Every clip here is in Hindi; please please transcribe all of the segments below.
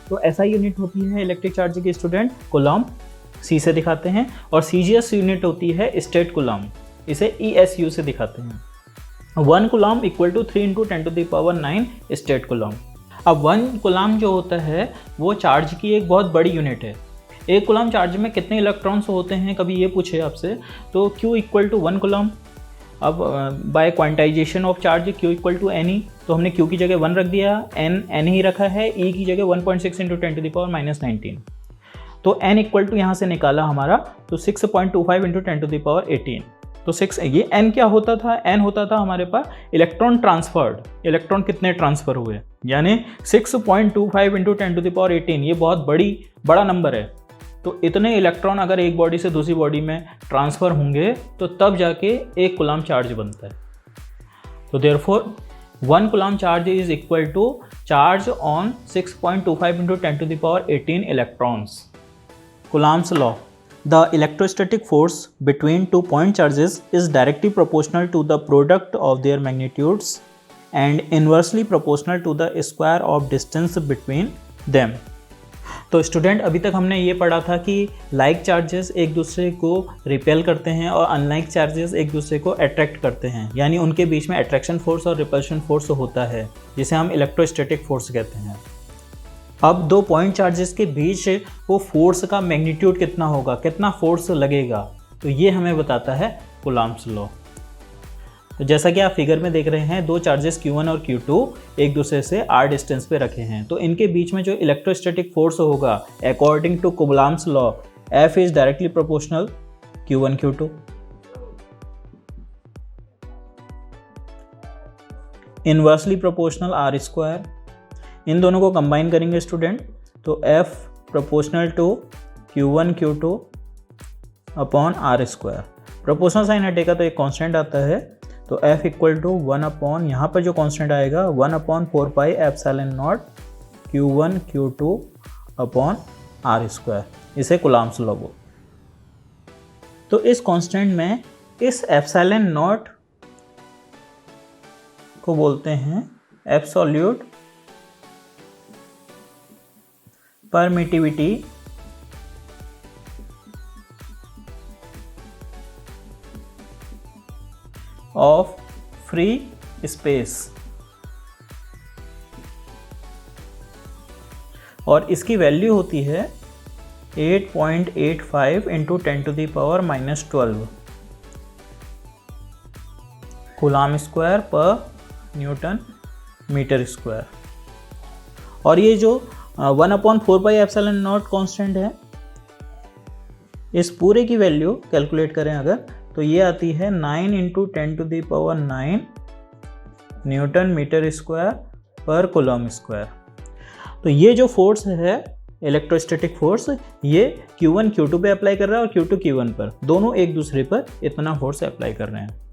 तो SI यूनिट होती है इलेक्ट्रिक चार्ज की स्टूडेंट कूलम्ब, C से दिखाते हैं, और CGS यूनिट होती है स्टेट कूलम्ब, इसे ESU से दिखाते हैं। 1 coulomb equal to 3 × 10⁹ state coulomb. अब 1 कूलम्ब जो होता है वो चार्ज की एक बहुत बड़ी यूनिट है। एक कूलम्ब चार्ज में कितने इलेक्ट्रॉन्स होते हैं, कभी ये पूछे आपसे, तो Q इक्वल टू 1 कूलम्ब। अब by quantization of charge Q equal to NE, तो हमने Q की जगह 1 रख दिया, N ही रखा है, E की जगह 1.6 × 10⁻19। तो N इक्वल टू यहाँ से निकाला हमारा, तो 6.25 × 10⁻18। तो 6, ये N क्या होता था, N होता था हमारे पास इलेक्ट्रॉन ट्रांसफर्ड, इलेक्ट्रॉन कितने ट्रांसफ़र हुए, यानी 6.25 × 10⁻18, ये बहुत बड़ा नंबर है। तो इतने इलेक्ट्रॉन अगर एक बॉडी से दूसरी बॉडी में ट्रांसफ़र होंगे तो तब जाके एक कूलम्ब चार्ज बनता है। तो therefore 1 coulomb charge is equal to charge on 6.25 × 10⁻18 electrons. Coulomb's law. The electrostatic force between 2 point charges is directly proportional to the product of their magnitudes and inversely proportional to the square of distance between them. तो स्टूडेंट अभी तक हमने ये पढ़ा था कि लाइक चार्जेस एक दूसरे को रिपेल करते हैं और अनलाइक चार्जेस एक दूसरे को अट्रैक्ट करते हैं, यानी उनके बीच में अट्रैक्शन फोर्स और रिपल्शन फोर्स होता है, जिसे हम इलेक्ट्रोस्टैटिक फोर्स कहते हैं। अब 2 पॉइंट चार्जेस के बीच वो फोर्स का मैग्नीट्यूड कितना होगा, कितना फोर्स लगेगा, तो ये हमें बताता है कूलम्ब्स लॉ। तो जैसा कि आप फिगर में देख रहे हैं, 2 चार्जेस Q1 और Q2 एक दूसरे से r डिस्टेंस पे रखे हैं, तो इनके बीच में जो इलेक्ट्रोस्टैटिक फोर्स होगा according to coulomb's law, F is directly proportional Q1 Q2, inversely proportional r²। इन दोनों को कंबाइन करेंगे स्टूडेंट, तो F proportional to Q1 Q2 upon r²। Proportional sign हटेगा तो एक कांस्टेंट आता है, तो F इक्वल टू 1 अपॉन, यहाँ पर जो कांस्टेंट आएगा 1/4πε0 Q1 Q2 अपॉन r², इसे कूलम्ब्स लॉ बोलते हैं। तो इस कांस्टेंट में इस ε0 को बोलते हैं absolute permittivity of free space, और इसकी वैल्यू होती है 8.85 × 10⁻⁻12 कूलम्ब स्क्वायर पर न्यूटन मीटर स्क्वायर। और ये जो 1/4πε0 कांस्टेंट है, इस पूरे की वैल्यू कैलकुलेट करें अगर, तो ये आती है 9 × 10⁹ न्यूटन मीटर स्क्वायर पर कूलम्ब स्क्वायर। तो ये जो फोर्स है इलेक्ट्रोस्टैटिक फोर्स, ये Q1 Q2 पे अप्लाई कर रहा है और Q2 Q1 पर, दोनों एक दूसरे पर इतना फोर्स अप्लाई कर रहे हैं।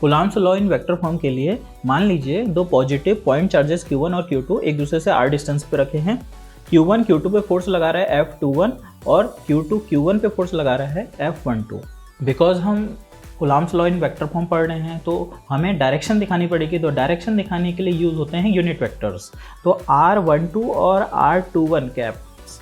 Coulomb's law in vector form के लिए मान लीजिए दो पॉजिटिव पॉइंट चार्जेस Q1 और Q2 एक दूसरे से r डिस्टेंस पे रखे हैं। Q1 Q2 पे फोर्स लगा रहा है F21 और Q2 Q1 पे फोर्स लगा रहा है F12। बिकॉज हम Coulomb's law in vector form पढ़ रहे हैं तो हमें डायरेक्शन दिखानी पड़ेगी, तो डायरेक्शन दिखाने के लिए यूज होते हैं यूनिट वेक्टर्स। तो R12 और R21 कैप्स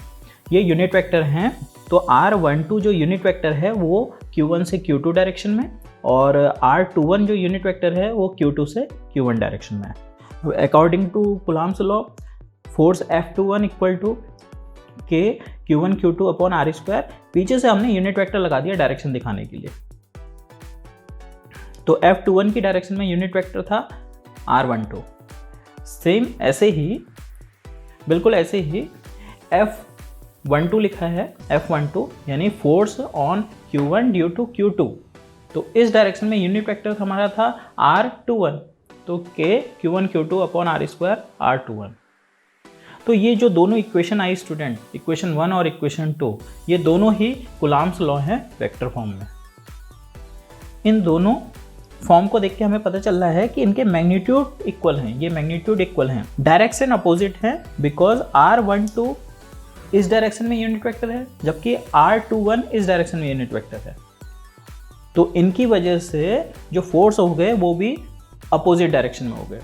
ये यूनिट वेक्टर हैं। तो R12 जो यूनिट वेक्टर है वो Q1 से Q2 डायरेक्शन में, और R21 जो यूनिट वेक्टर है वो Q2 से Q1 डायरेक्शन में है। According to coulomb's law force F21 equal to K Q1 Q2 upon R square. पीछे से हमने यूनिट वेक्टर लगा दिया डायरेक्शन दिखाने के लिए। तो F21 की डायरेक्शन में यूनिट वेक्टर था R12। सेम ऐसे ही, बिल्कुल ऐसे ही F12 लिखा है, F12 यानी force on Q1 due to Q2। तो इस डायरेक्शन में यूनिट वेक्टर हमारा था R21, तो K Q1 Q2 upon R square R21। तो ये जो दोनों इक्वेशन आई स्टूडेंट, इक्वेशन 1 और इक्वेशन 2, ये दोनों ही कूलम्ब्स लॉ हैं वेक्टर फॉर्म में। इन दोनों फॉर्म को देख के हमें पता चल रहा है कि इनके मैग्नीट्यूड इक्वल हैं, ये मैग्नीट्यूड इक्वल हैं। डायरेक्शन अपोजिट है बिकॉज R12 इस डायरेक्शन में यूनिट वेक्टर है जबकि R21 इस डायरेक्शन में यूनिट वेक्टर है। तो इनकी वजह से जो फोर्स हो गए वो भी अपोजिट डायरेक्शन में हो गए।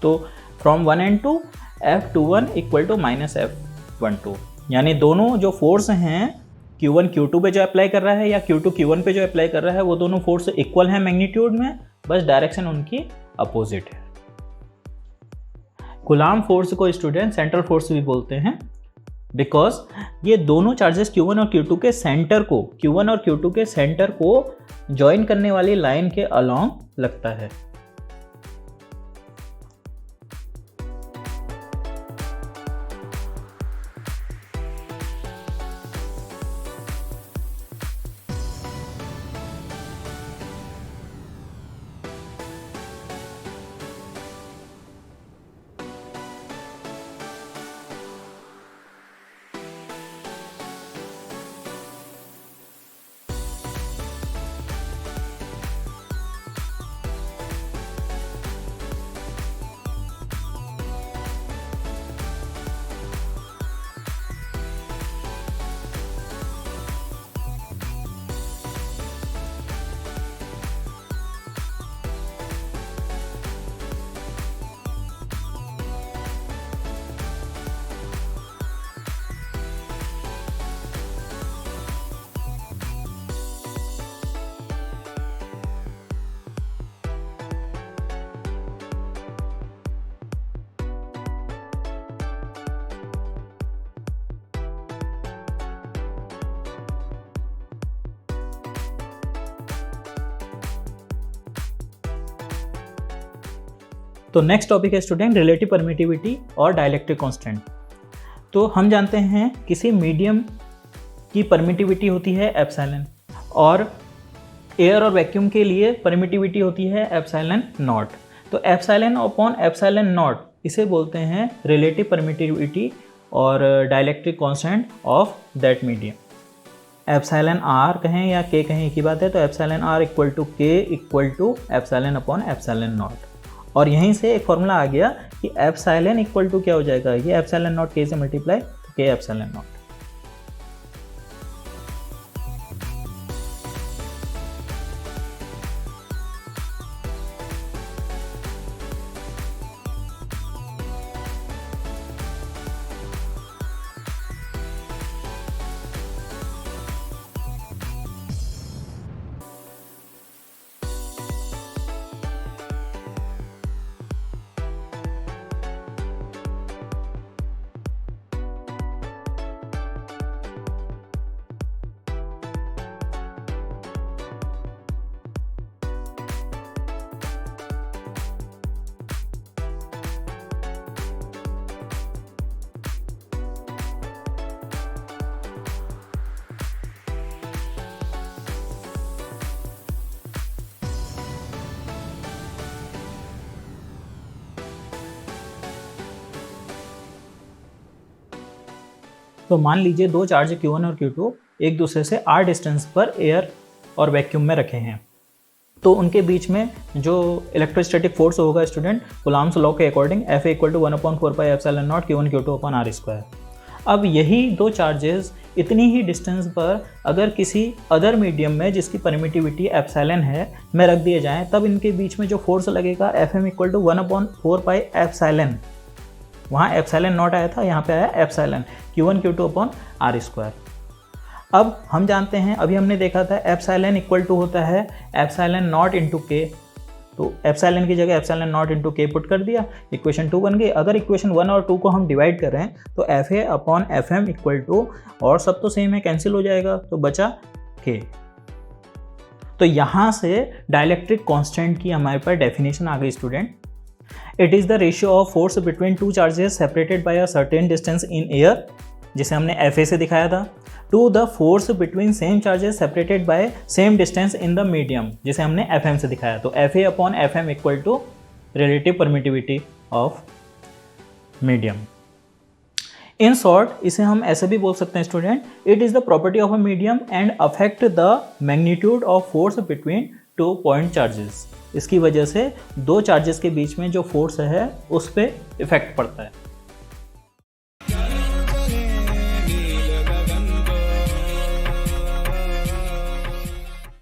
तो from 1 and 2 F21 equal to minus F12, यानी दोनों जो फोर्स हैं Q1 Q2 पे जो अप्लाई कर रहा है या Q2 Q1 पे जो अप्लाई कर रहा है वो दोनों फोर्स इक्वल हैं मैग्नीट्यूड में, बस डायरेक्शन उनकी अपोजिट है। कूलम्ब फोर्स को स्टूडेंट सेंट्रल फोर्स भी बोलते हैं बिकॉज ये दोनों चार्जेस Q1 और Q2 के सेंटर को, Q1 और Q2 के सेंटर को ज्वाइन करने वाली लाइन के अलोंग लगता है। तो नेक्स्ट टॉपिक है स्टूडेंट रिलेटिव परमिटिविटी और डाइलेक्ट्रिक कांस्टेंट। तो हम जानते हैं किसी मीडियम की परमिटिविटी होती है एप्सिलॉन, और एयर और वैक्यूम के लिए परमिटिविटी होती है एप्सिलॉन नॉट। तो एप्सिलॉन अपॉन एप्सिलॉन नॉट इसे बोलते हैं रिलेटिव परमिटिविटी और dielectric constant of that medium. Epsilon R कहें या के कहें एक ही बात है। तो epsilon R equal to K equal to epsilon upon epsilon naught. और यहीं से एक फॉर्मूला आ गया कि एप्सिलॉन इक्वल टू क्या हो जाएगा, ये एप्सिलॉन नॉट के से मल्टीप्लाई, तो के एप्सिलॉन नॉट। तो मान लीजिए दो चार्ज Q1 और Q2 एक दूसरे से r डिस्टेंस पर एयर और वैक्यूम में रखे हैं। तो उनके बीच में जो इलेक्ट्रोस्टैटिक फोर्स होगा स्टूडेंट, कूलॉम्स लॉ के according Fa equal to 1/4πε0 Q1 Q2 upon r²। अब यही दो चार्जेस इतनी ही डिस्टेंस पर अगर किसी अदर मीडियम में जिसकी परमिटिविटी एप्सिलॉन है में रख दिए जाएं, तब इनके बीच में जो फोर्स लगेगा Fm इक्वल टू 1/4πε। वहाँ एप्सिलॉन नॉट आया था, यहाँ पे आया epsilon Q1 Q2 upon r²। अब हम जानते हैं, अभी हमने देखा था एप्सिलॉन इक्वल टू होता है एप्सिलॉन नॉट इंटू के, तो एप्सिलॉन की जगह एप्सिलॉन नॉट इंटू के पुट कर दिया, इक्वेशन 2 बन गई। अगर इक्वेशन 1 और 2 को हम डिवाइड कर रहे हैं तो Fa upon Fm equal to, और सब तो सेम है, कैंसिल हो जाएगा, तो बचा के। तो यहाँ से डाइलेक्ट्रिक कांस्टेंट की हमारे पास डेफिनेशन आ गई student. It is the ratio of force between two charges separated by a certain distance in air, जिसे हमने Fa से दिखाया था, to the force between same charges separated by same distance in the medium, जिसे हमने Fm से दिखाया। तो Fa upon Fm equal to relative permittivity of medium. In short इसे हम ऐसे भी बोल सकते हैं student, it is the property of a medium and affect the magnitude of force between two point charges. इसकी वजह से दो चार्जेस के बीच में जो फोर्स है उस पर इफेक्ट पड़ता है।